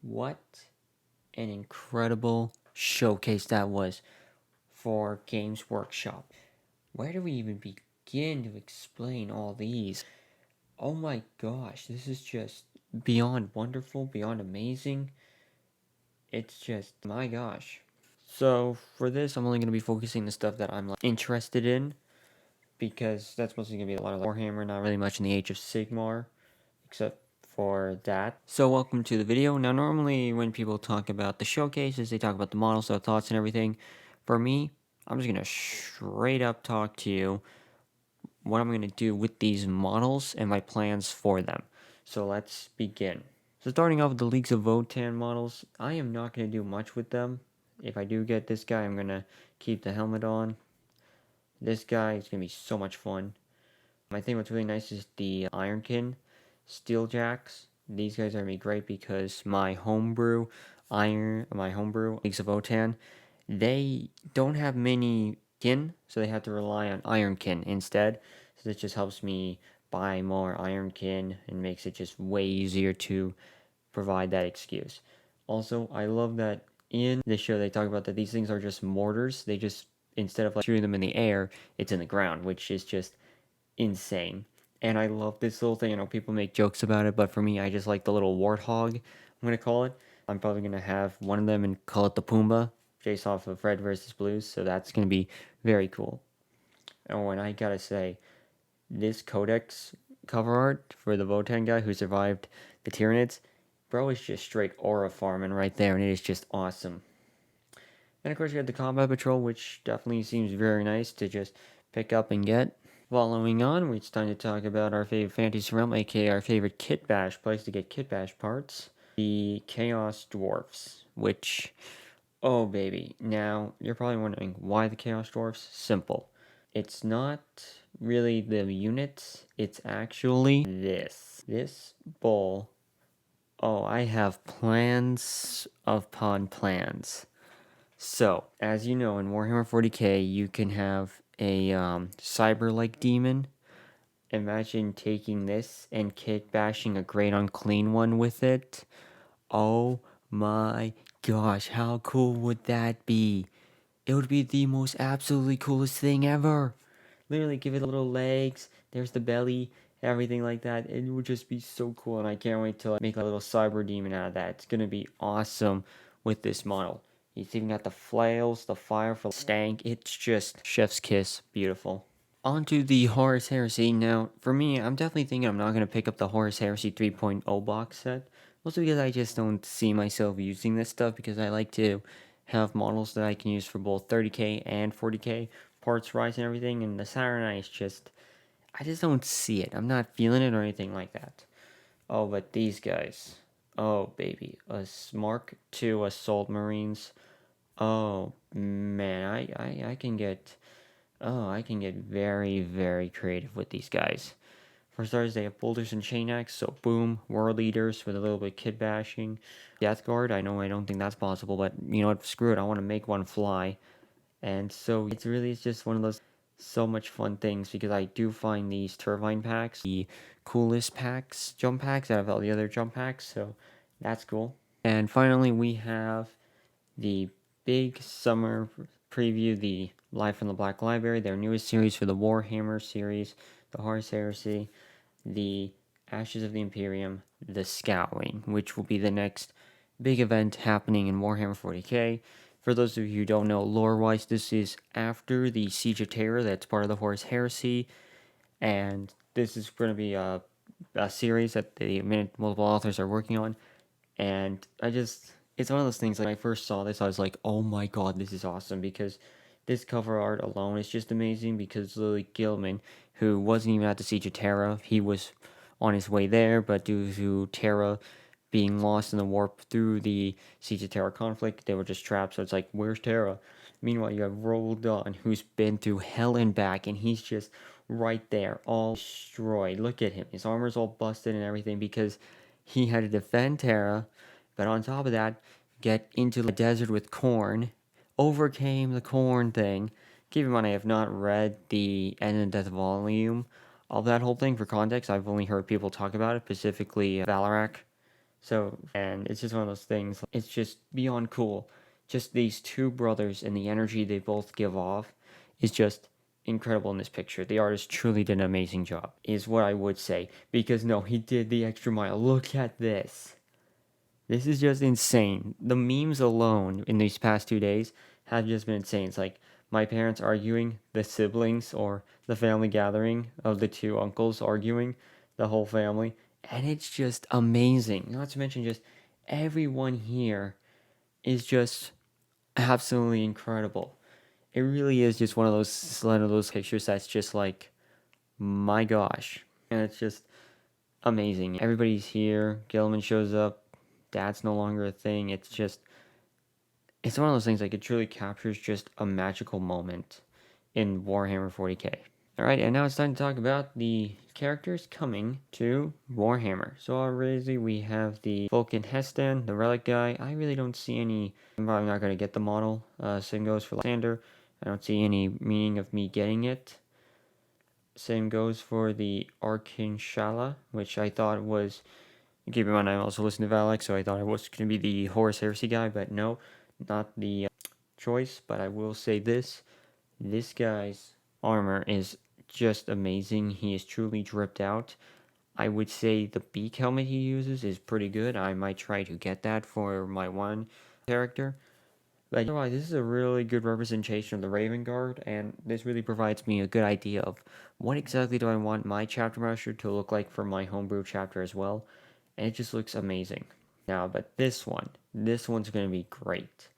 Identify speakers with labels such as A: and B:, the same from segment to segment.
A: What an incredible showcase that was for Games Workshop. Where do we even begin to explain all these? Oh my gosh, this is just beyond wonderful, beyond amazing. It's just, my gosh. So, for this, I'm only going to be focusing the stuff that I'm interested in, because that's mostly going to be a lot of Warhammer, not really much in the Age of Sigmar, except for that. So welcome to the video. Now normally when people talk about the showcases, they talk about the models, their thoughts and everything. For me, I'm just going to straight up talk to you what I'm going to do with these models and my plans for them. So let's begin. So starting off with the Leagues of Votann models, I am not going to do much with them. If I do get this guy, I'm going to keep the helmet on. This guy is going to be so much fun. I think what's really nice is the Ironkin Steeljacks. These guys are going to be great because my homebrew Leagues of Votann, they don't have many kin, so they have to rely on Ironkin instead. So this just helps me buy more Ironkin and makes it just way easier to provide that excuse. Also, I love that in the show they talk about that these things are just mortars. They just, instead of like shooting them in the air, it's in the ground, which is just insane. And I love this little thing. I know people make jokes about it, but for me, I just like the little warthog, I'm going to call it. I'm probably going to have one of them and call it the Pumbaa, based off of Red versus Blues, so that's going to be very cool. Oh, and I gotta say, this Codex cover art for the Votann guy who survived the Tyranids, bro, is just straight aura farming right there, and it is just awesome. And of course, you have the Combat Patrol, which definitely seems very nice to just pick up and get. Following on, it's time to talk about our favorite fantasy realm, aka our favorite kit bash place to get kit bash parts, the Chaos Dwarfs, which, oh baby. Now, you're probably wondering, why the Chaos Dwarfs? Simple. It's not really the units, it's actually this. This bull. Oh, I have plans upon plans. So, as you know, in Warhammer 40k, you can have a cyber-like demon. Imagine taking this and kit bashing a great unclean one with it. Oh my gosh, how cool would that be? It would be the most absolutely coolest thing ever. Literally give it little legs, there's the belly, everything like that. It would just be so cool, and I can't wait to make a little cyber demon out of that. It's gonna be awesome with this model. He's even got the flails, the fire for stank. It's just chef's kiss, beautiful. On to the Horus Heresy. Now, for me, I'm definitely thinking I'm not going to pick up the Horus Heresy 3.0 box set. Mostly because I just don't see myself using this stuff, because I like to have models that I can use for both 30k and 40k, parts rise and everything, and the Saturn is just, I just don't see it. I'm not feeling it or anything like that. Oh, but these guys. Oh, baby. A Mark II Assault Marines. Oh, man, I can get... Oh, I can get very, very creative with these guys. For starters, they have Boulders and Chain Axe, so boom, World Eaters with a little bit of kit bashing. Death Guard, I know I don't think that's possible, but you know what, screw it, I want to make one fly. And so it's just one of those so much fun things, because I do find these Turbine packs the coolest packs, jump packs, out of all the other jump packs, so that's cool. And finally, we have the big summer preview, the Live from the Black Library, their newest series for the Warhammer series, the Horus Heresy, the Ashes of the Imperium, the Scouring, which will be the next big event happening in Warhammer 40k. For those of you who don't know, lore-wise, this is after the Siege of Terror, that's part of the Horus Heresy, and this is going to be a series that the multiple authors are working on, and it's one of those things, like, when I first saw this, I was like, oh my god, this is awesome, because this cover art alone is just amazing, because Lily Gilman, who wasn't even at the Siege of Terra, he was on his way there, but due to Terra being lost in the warp through the Siege of Terra conflict, they were just trapped, so it's like, where's Terra? Meanwhile, you have Roldan, who's been through hell and back, and he's just right there, all destroyed. Look at him, his armor's all busted and everything, because he had to defend Terra, but on top of that, get into the desert with Khorne, overcame the Khorne thing. Keep in mind, I have not read the End and Death volume of that whole thing. For context, I've only heard people talk about it, specifically Valarak, So, and it's just one of those things. It's just beyond cool. Just these two brothers and the energy they both give off is just incredible in this picture. The artist truly did an amazing job, is what I would say. Because no, he did the extra mile. Look at this. This is just insane. The memes alone in these past 2 days have just been insane. It's like my parents arguing, the siblings or the family gathering of the two uncles arguing, the whole family. And it's just amazing. Not to mention, just everyone here is just absolutely incredible. It really is just one of those pictures that's just like, my gosh. And it's just amazing. Everybody's here. Gilman shows up. Dad's no longer a thing. It's one of those things like it truly captures just a magical moment in Warhammer 40k. Alright, and now it's time to talk about the characters coming to Warhammer. So already we have the Vulcan Hestan, the Relic guy. I really don't see any, I'm probably not going to get the model. Same goes for Lysander. I don't see any meaning of me getting it. Same goes for the Arkanshala, which I thought was, keep in mind I also listen to Valak, so I thought I was going to be the Horus Heresy guy, but no, not the choice. But I will say this guy's armor is just amazing. He is truly dripped out. I would say the beak helmet he uses is pretty good. I might try to get that for my one character. But otherwise, this is a really good representation of the Raven Guard, and this really provides me a good idea of what exactly do I want my chapter master to look like for my homebrew chapter as well. And it just looks amazing. Now, but this one's going to be great.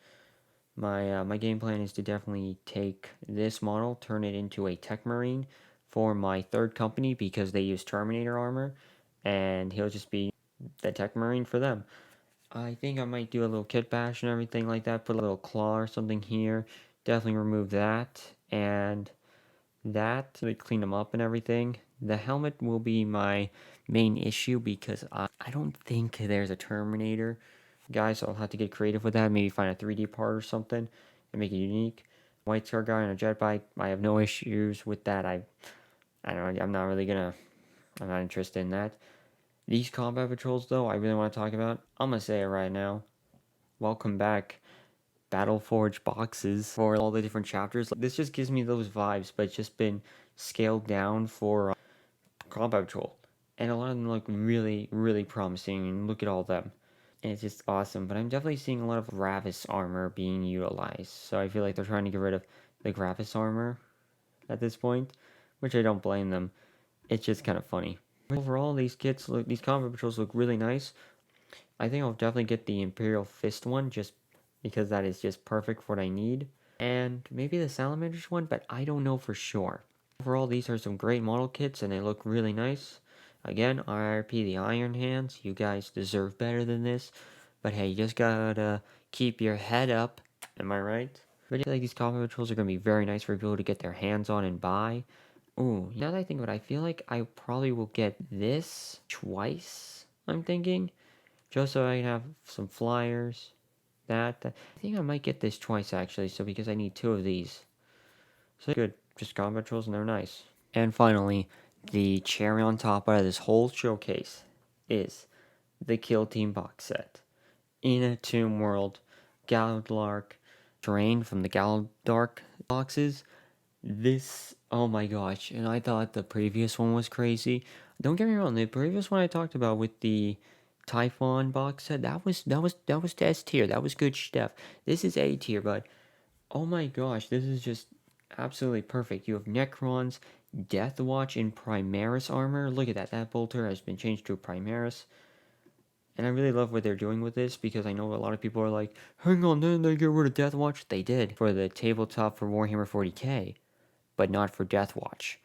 A: My game plan is to definitely take this model, turn it into a Tech Marine for my third company because they use Terminator armor, and he'll just be the Tech Marine for them. I think I might do a little kit bash and everything like that, put a little claw or something here, definitely remove that, and that, to clean them up and everything. The helmet will be my main issue because I don't think there's a Terminator guy, so I'll have to get creative with that. Maybe find a 3D part or something and make it unique. White Scar guy on a jet bike, I have no issues with that. I don't know, I'm not interested in that. These combat patrols, though, I really want to talk about. I'm gonna say it right now. Welcome back, Battleforge boxes for all the different chapters. This just gives me those vibes, but it's just been scaled down for combat patrol. And a lot of them look really, really promising, and look at all of them. And it's just awesome, but I'm definitely seeing a lot of Gravis armor being utilized. So I feel like they're trying to get rid of the Gravis armor at this point, which I don't blame them. It's just kind of funny. Overall, these combat patrols look really nice. I think I'll definitely get the Imperial Fist one, just because that is just perfect for what I need. And maybe the Salamanders one, but I don't know for sure. Overall, these are some great model kits, and they look really nice. Again, RIP the Iron Hands. You guys deserve better than this. But hey, you just gotta keep your head up. Am I right? But yeah, like these combat patrols are gonna be very nice for people to get their hands on and buy. Ooh, now that I think of it, I feel like I probably will get this twice, I'm thinking. Just so I can have some flyers. I think I might get this twice, actually, so because I need 2 of these. So good, just combat trolls and they're nice. And finally, the cherry on top out of this whole showcase is the Kill Team box set. In a Tomb World, Galdlark, terrain from the Galdlark boxes. This, oh my gosh, and I thought the previous one was crazy. Don't get me wrong, the previous one I talked about with the Typhon box set, that was S tier. That was good stuff. This is A tier, but oh my gosh, this is just absolutely perfect. You have Necrons, Deathwatch in Primaris armor. Look at that. That bolter has been changed to Primaris. And I really love what they're doing with this because I know a lot of people are like, hang on, didn't they get rid of Deathwatch? They did for the tabletop for Warhammer 40k, but not for Deathwatch,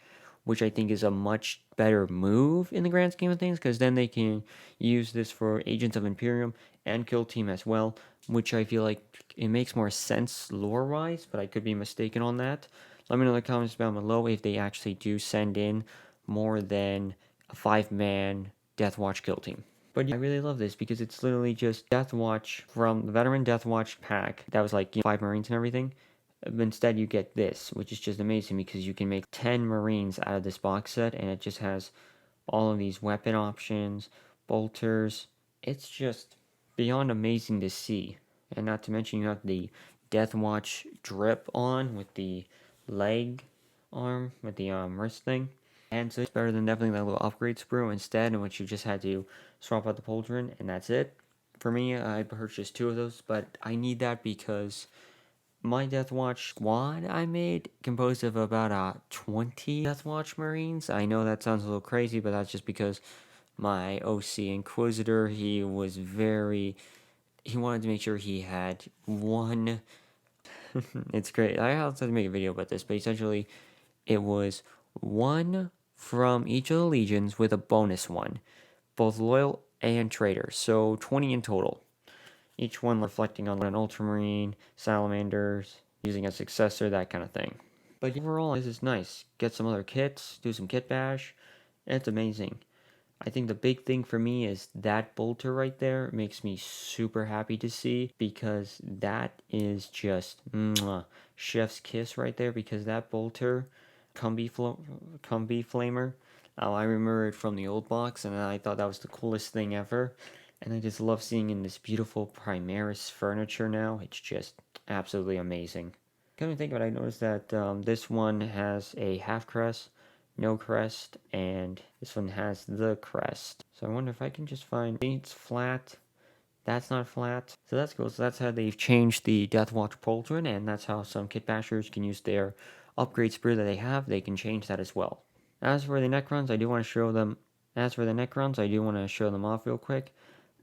A: which I think is a much better move in the grand scheme of things, because then they can use this for Agents of Imperium and Kill Team as well, which I feel like it makes more sense lore-wise, but I could be mistaken on that. Let me know in the comments down below if they actually do send in more than a 5-man Deathwatch Kill Team. But yeah, I really love this because it's literally just Deathwatch from the Veteran Deathwatch pack that was like 5 Marines and everything. Instead, you get this, which is just amazing because you can make 10 Marines out of this box set, and it just has all of these weapon options, bolters. it's just beyond amazing to see. And not to mention you have the Death Watch drip on with the leg arm, with the wrist thing. And so it's better than definitely that little upgrade sprue instead, in which you just had to swap out the pauldron, and that's it. For me, I purchased 2 of those, but I need that because my Death Watch squad I made composed of about 20 Death Watch Marines. I know that sounds a little crazy, but that's just because my OC Inquisitor, he wanted to make sure he had one. It's great. I also had to make a video about this, but essentially it was one from each of the legions with a bonus one, both loyal and traitor, so 20 in total. Each one reflecting on an ultramarine, salamanders, using a successor, that kind of thing. But overall, this is nice. Get some other kits, do some kit bash, it's amazing. I think the big thing for me is that bolter right there makes me super happy to see, because that is just chef's kiss right there, because that bolter, Cumby Flamer, I remember it from the old box, and I thought that was the coolest thing ever. And I just love seeing in this beautiful Primaris furniture now. It's just absolutely amazing. Come to think of it, I noticed that this one has a half crest, no crest, and this one has the crest. So I wonder if I can just find, it's flat, that's not flat. So that's cool. So that's how they've changed the Deathwatch pauldron, and that's how some kit bashers can use their upgrade sprue that they have. They can change that as well. As for the Necrons, I do want to show them off real quick.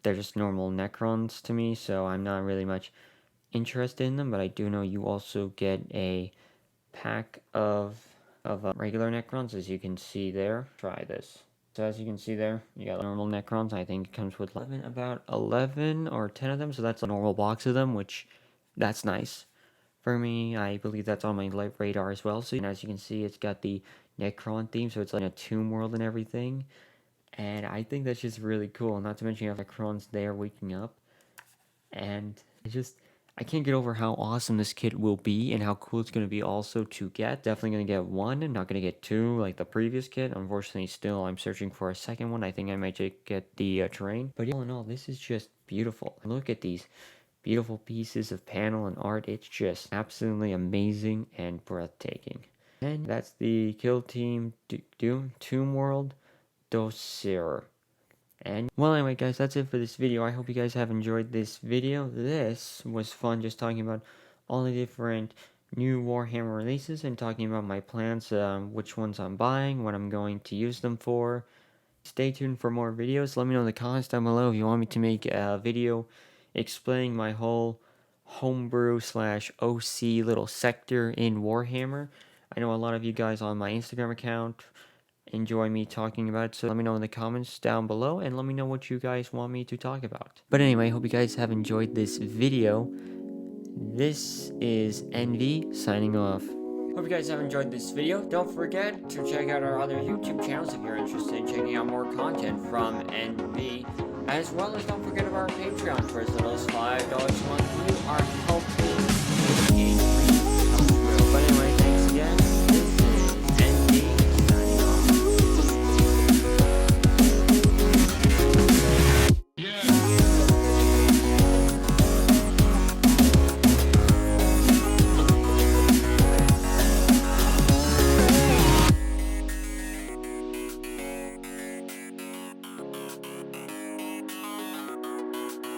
A: They're just normal Necrons to me, so I'm not really much interested in them, but I do know you also get a pack of regular Necrons, as you can see there. Try this. So as you can see there, you got normal Necrons. I think it comes with about 11 or 10 of them, so that's a normal box of them, which, that's nice. For me, I believe that's on my light radar as well. So, and as you can see, it's got the Necron theme, so it's like a tomb world and everything. And I think that's just really cool. Not to mention you have Necrons there waking up. And I can't get over how awesome this kit will be and how cool it's going to be also to get. Definitely going to get 1, and not going to get 2 like the previous kit. Unfortunately, still, I'm searching for a second one. I think I might just get the terrain. But all in all, this is just beautiful. Look at these beautiful pieces of panel and art. It's just absolutely amazing and breathtaking. And that's the Kill Team Tomb World Dossier. And, well, anyway, guys, that's it for this video. I hope you guys have enjoyed this video. This was fun, just talking about all the different new Warhammer releases and talking about my plans, which ones I'm buying, what I'm going to use them for. Stay tuned for more videos. Let me know in the comments down below if you want me to make a video explaining my whole homebrew / OC little sector in Warhammer. I know a lot of you guys on my Instagram account enjoy me talking about it, so let me know in the comments down below, and let me know what you guys want me to talk about. But anyway, hope you guys have enjoyed this video. This is Envy signing off. Hope you guys have enjoyed this video. Don't forget to check out our other YouTube channels if you're interested in checking out more content from Envy, as well as don't forget about our Patreon for as little as $5 a month. You are